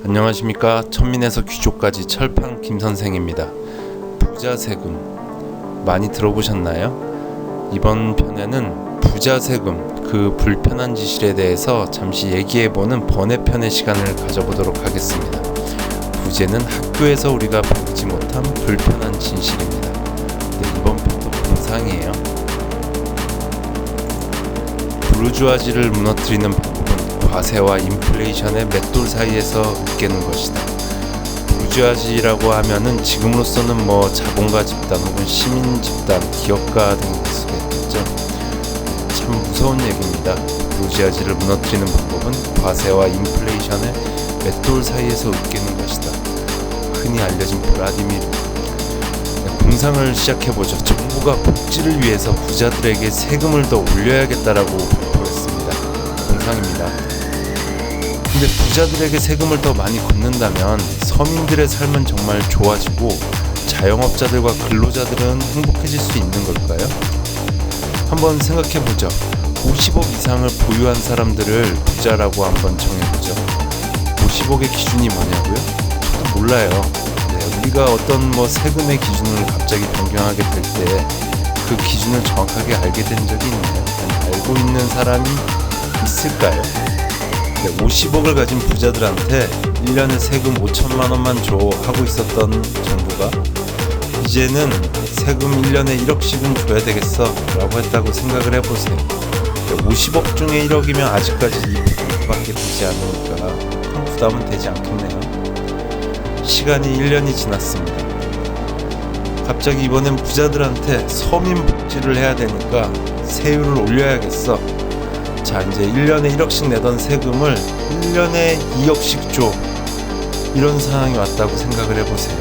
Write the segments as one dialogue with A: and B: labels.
A: 안녕하십니까. 천민에서 귀족까지 철판 김선생입니다. 부자 세금 많이 들어보셨나요? 이번 편에는 부자 세금 그 불편한 지실에 대해서 잠시 얘기해보는 번외편의 시간을 가져보도록 하겠습니다. 부제는 학교에서 우리가 배우지 못한 불편한 진실입니다. 네, 이번 편도 공상이에요. 부르주아지를 무너뜨리는 방법은 과세와 인플레이션의 맷돌 사이에서 으깨는 것이다. 부르주아지라고 하면은 지금으로서는 자본가 집단 혹은 시민 집단, 기업가 등이 될 수가 있겠죠. 참 무서운 얘기입니다. 부르주아지를 무너뜨리는 방법은 과세와 인플레이션의 맷돌 사이에서 으깨는 것이다. 흔히 알려진 블라디미르. 공상을 시작해보죠. 정부가 복지를 위해서 부자들에게 세금을 더 올려야겠다라고 발표했습니다. 공상입니다. 근데 부자들에게 세금을 더 많이 걷는다면 서민들의 삶은 정말 좋아지고 자영업자들과 근로자들은 행복해질 수 있는 걸까요? 한번 생각해보죠. 50억 이상을 보유한 사람들을 부자라고 한번 정해보죠. 50억의 기준이 뭐냐고요? 저도 몰라요. 우리가 어떤 세금의 기준을 갑자기 변경하게 될 때 그 기준을 정확하게 알게 된 적이 있나요? 알고 있는 사람이 있을까요? 50억을 가진 부자들한테 1년에 세금 5천만 원만 줘 하고 있었던 정부가 이제는 세금 1년에 1억씩은 줘야 되겠어 라고 했다고 생각을 해보세요. 50억 중에 1억이면 아직까지 2%밖에 되지 않으니까 큰 부담은 되지 않겠네요. 시간이 1년이 지났습니다. 갑자기 이번엔 부자들한테 서민 복지를 해야 되니까 세율을 올려야겠어. 자, 이제 1년에 1억씩 내던 세금을 1년에 2억씩 줘. 이런 상황이 왔다고 생각을 해보세요.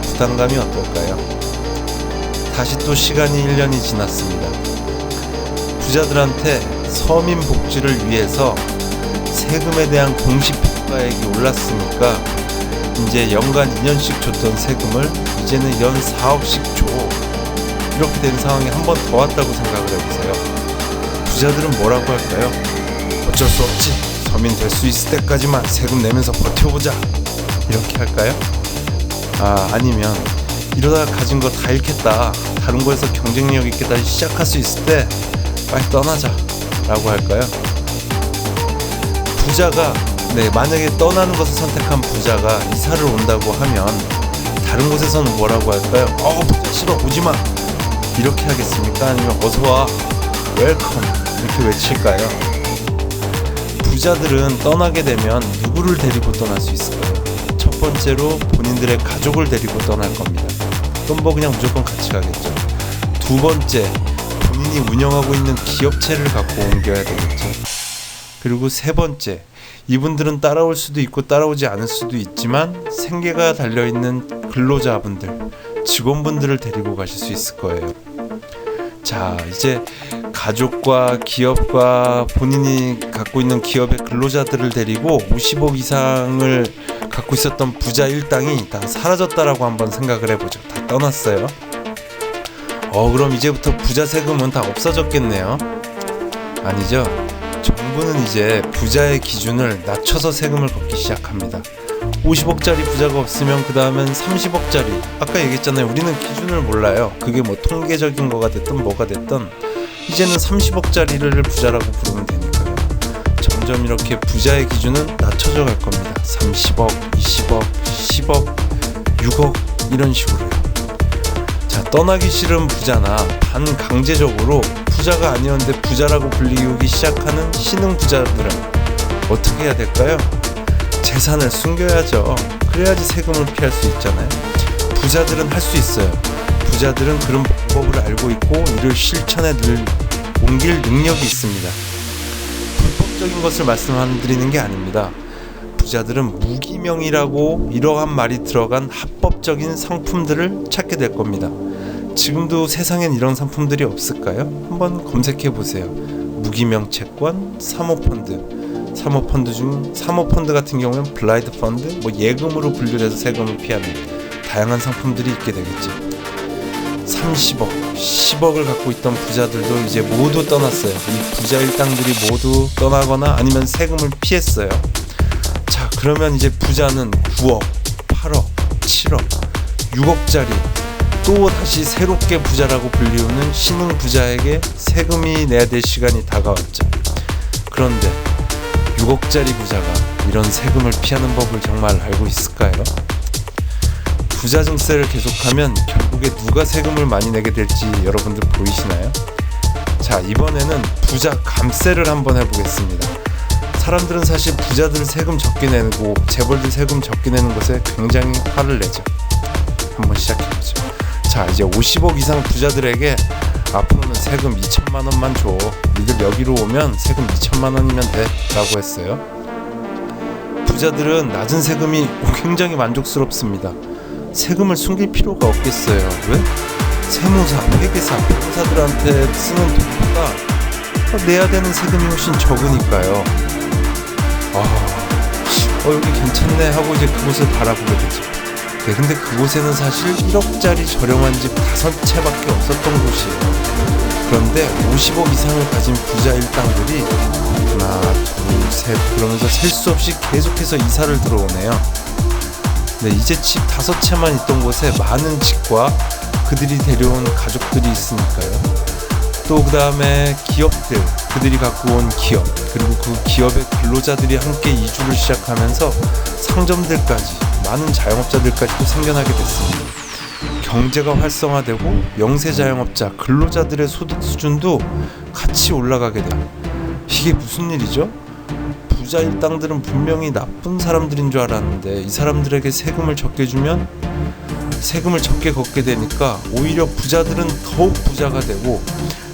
A: 부담감이 어떨까요? 다시 또 시간이 1년이 지났습니다. 부자들한테 서민 복지를 위해서 세금에 대한 공시평가액이 올랐으니까 이제 연간 2년씩 줬던 세금을 이제는 연 4억씩 줘. 이렇게 된 상황이 한 번 더 왔다고 생각을 해보세요. 부자들은 뭐라고 할까요? 어쩔 수 없지. 서민 될 수 있을 때까지만 세금 내면서 버텨보자. 이렇게 할까요? 아니면 이러다가 가진 거 다 잃겠다. 다른 거에서 경쟁력 있게 다시 시작할 수 있을 때 빨리 떠나자 라고 할까요? 부자가 만약에 떠나는 것을 선택한 부자가 이사를 온다고 하면 다른 곳에서는 뭐라고 할까요? 부자 싫어, 오지마. 이렇게 하겠습니까? 아니면 어서와, 웰컴 이렇게 외칠까요? 부자들은 떠나게 되면 누구를 데리고 떠날 수 있을까요? 첫 번째로 본인들의 가족을 데리고 떠날 겁니다. 그럼 그냥 무조건 같이 가겠죠. 두 번째, 본인이 운영하고 있는 기업체를 갖고 옮겨야 되겠죠. 그리고 세 번째, 이분들은 따라올 수도 있고 따라오지 않을 수도 있지만 생계가 달려있는 근로자분들, 직원분들을 데리고 가실 수 있을 거예요. 자, 이제 가족과 기업과 본인이 갖고 있는 기업의 근로자들을 데리고 50억 이상을 갖고 있었던 부자 일당이 다 사라졌다라고 한번 생각을 해보죠. 다 떠났어요. 그럼 이제부터 부자 세금은 다 없어졌겠네요. 아니죠. 정부는 이제 부자의 기준을 낮춰서 세금을 걷기 시작합니다. 50억짜리 부자가 없으면 그 다음엔 30억짜리, 아까 얘기했잖아요. 우리는 기준을 몰라요. 그게 통계적인 거가 됐든 뭐가 됐든 이제는 30억짜리를 부자라고 부르면 되니까요. 점점 이렇게 부자의 기준은 낮춰져 갈 겁니다. 30억, 20억, 10억, 6억 이런 식으로요. 자, 떠나기 싫은 부자나 반강제적으로 부자가 아니었는데 부자라고 불리기 시작하는 신흥 부자들은 어떻게 해야 될까요? 재산을 숨겨야죠. 그래야지 세금을 피할 수 있잖아요. 부자들은 할 수 있어요. 부자들은 그런 방법을 알고 있고 이를 실천에 옮길 능력이 있습니다. 불법적인 것을 말씀드리는 게 아닙니다. 부자들은 무기명이라고 이러한 말이 들어간 합법적인 상품들을 찾게 될 겁니다. 지금도 세상엔 이런 상품들이 없을까요? 한번 검색해 보세요. 무기명 채권, 사모펀드 같은 경우는 블라인드 펀드, 예금으로 분류를 해서 세금을 피하는 다양한 상품들이 있게 되겠죠. 30억, 10억을 갖고 있던 부자들도 이제 모두 떠났어요. 이 부자 일당들이 모두 떠나거나 아니면 세금을 피했어요. 자, 그러면 이제 부자는 9억, 8억, 7억, 6억짜리 또 다시 새롭게 부자라고 불리우는 신흥 부자에게 세금이 내야 될 시간이 다가왔죠. 그런데 6억짜리 부자가 이런 세금을 피하는 법을 정말 알고 있을까요? 부자 증세를 계속하면 결국에 누가 세금을 많이 내게 될지 여러분들 보이시나요? 자, 이번에는 부자 감세를 한번 해보겠습니다. 사람들은 사실 부자들 세금 적게 내고 재벌들 세금 적게 내는 것에 굉장히 화를 내죠. 한번 시작해보죠. 자, 이제 50억 이상 부자들에게 앞으로는 세금 2천만 원만 줘. 니들 여기로 오면 세금 2천만 원이면 돼 라고 했어요. 부자들은 낮은 세금이 굉장히 만족스럽습니다. 세금을 숨길 필요가 없겠어요. 왜? 세무사, 회계사, 변호사들한테 쓰는 돈보다 내야 되는 세금이 훨씬 적으니까요. 여기 괜찮네 하고 이제 그곳을 바라보게 되죠. 네, 근데 그곳에는 사실 1억짜리 저렴한 집 5채밖에 없었던 곳이에요. 그런데 50억 이상을 가진 부자 일당들이 하나, 둘, 셋 그러면서 셀 수 없이 계속해서 이사를 들어오네요. 네, 이제 집 5채만 있던 곳에 많은 집과 그들이 데려온 가족들이 있으니까요. 또 그 다음에 기업들, 그들이 갖고 온 기업, 그리고 그 기업의 근로자들이 함께 이주를 시작하면서 상점들까지, 많은 자영업자들까지도 생겨나게 됐습니다. 경제가 활성화되고 영세자영업자, 근로자들의 소득 수준도 같이 올라가게 돼요. 이게 무슨 일이죠? 부자 일당들은 분명히 나쁜 사람들인 줄 알았는데 이 사람들에게 세금을 적게 주면 세금을 적게 걷게 되니까 오히려 부자들은 더욱 부자가 되고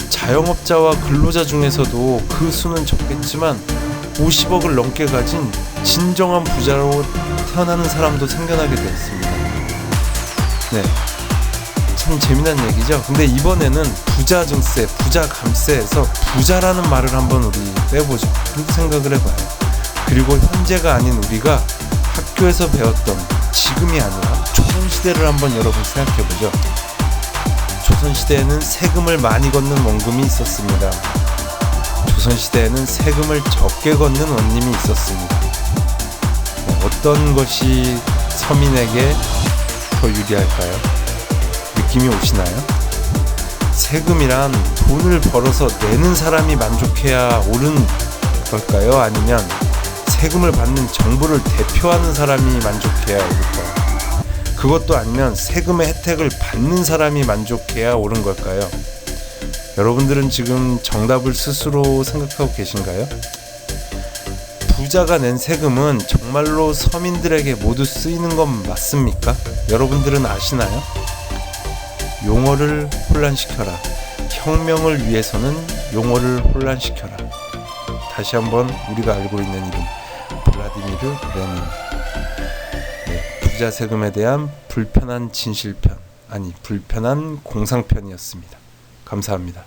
A: 자영업자와 근로자 중에서도 그 수는 적겠지만 50억을 넘게 가진 진정한 부자로 태어나는 사람도 생겨나게 되었습니다. 네, 참 재미난 얘기죠. 근데 이번에는 부자 증세, 부자 감세에서 부자라는 말을 한번 우리 빼보죠. 그렇게 생각을 해봐요. 그리고 현재가 아닌 우리가 학교에서 배웠던 지금이 아니라 조선시대를 한번 여러분 생각해보죠. 조선시대에는 세금을 많이 걷는 원금이 있었습니다. 조선시대에는 세금을 적게 걷는 원님이 있었습니다. 네, 어떤 것이 서민에게 더 유리할까요? 느낌이 오시나요? 세금이란 돈을 벌어서 내는 사람이 만족해야 옳은 걸까요? 아니면 세금을 받는 정부를 대표하는 사람이 만족해야 옳을까요? 그것도 아니면 세금의 혜택을 받는 사람이 만족해야 옳은 걸까요? 여러분들은 지금 정답을 스스로 생각하고 계신가요? 부자가 낸 세금은 정말로 서민들에게 모두 쓰이는 건 맞습니까? 여러분들은 아시나요? 용어를 혼란시켜라. 혁명을 위해서는 용어를 혼란시켜라. 다시 한번 우리가 알고 있는 이름, 블라디미르 레닌. 네, 부자 세금에 대한 불편한 진실편, 아니 불편한 공상편이었습니다. 감사합니다.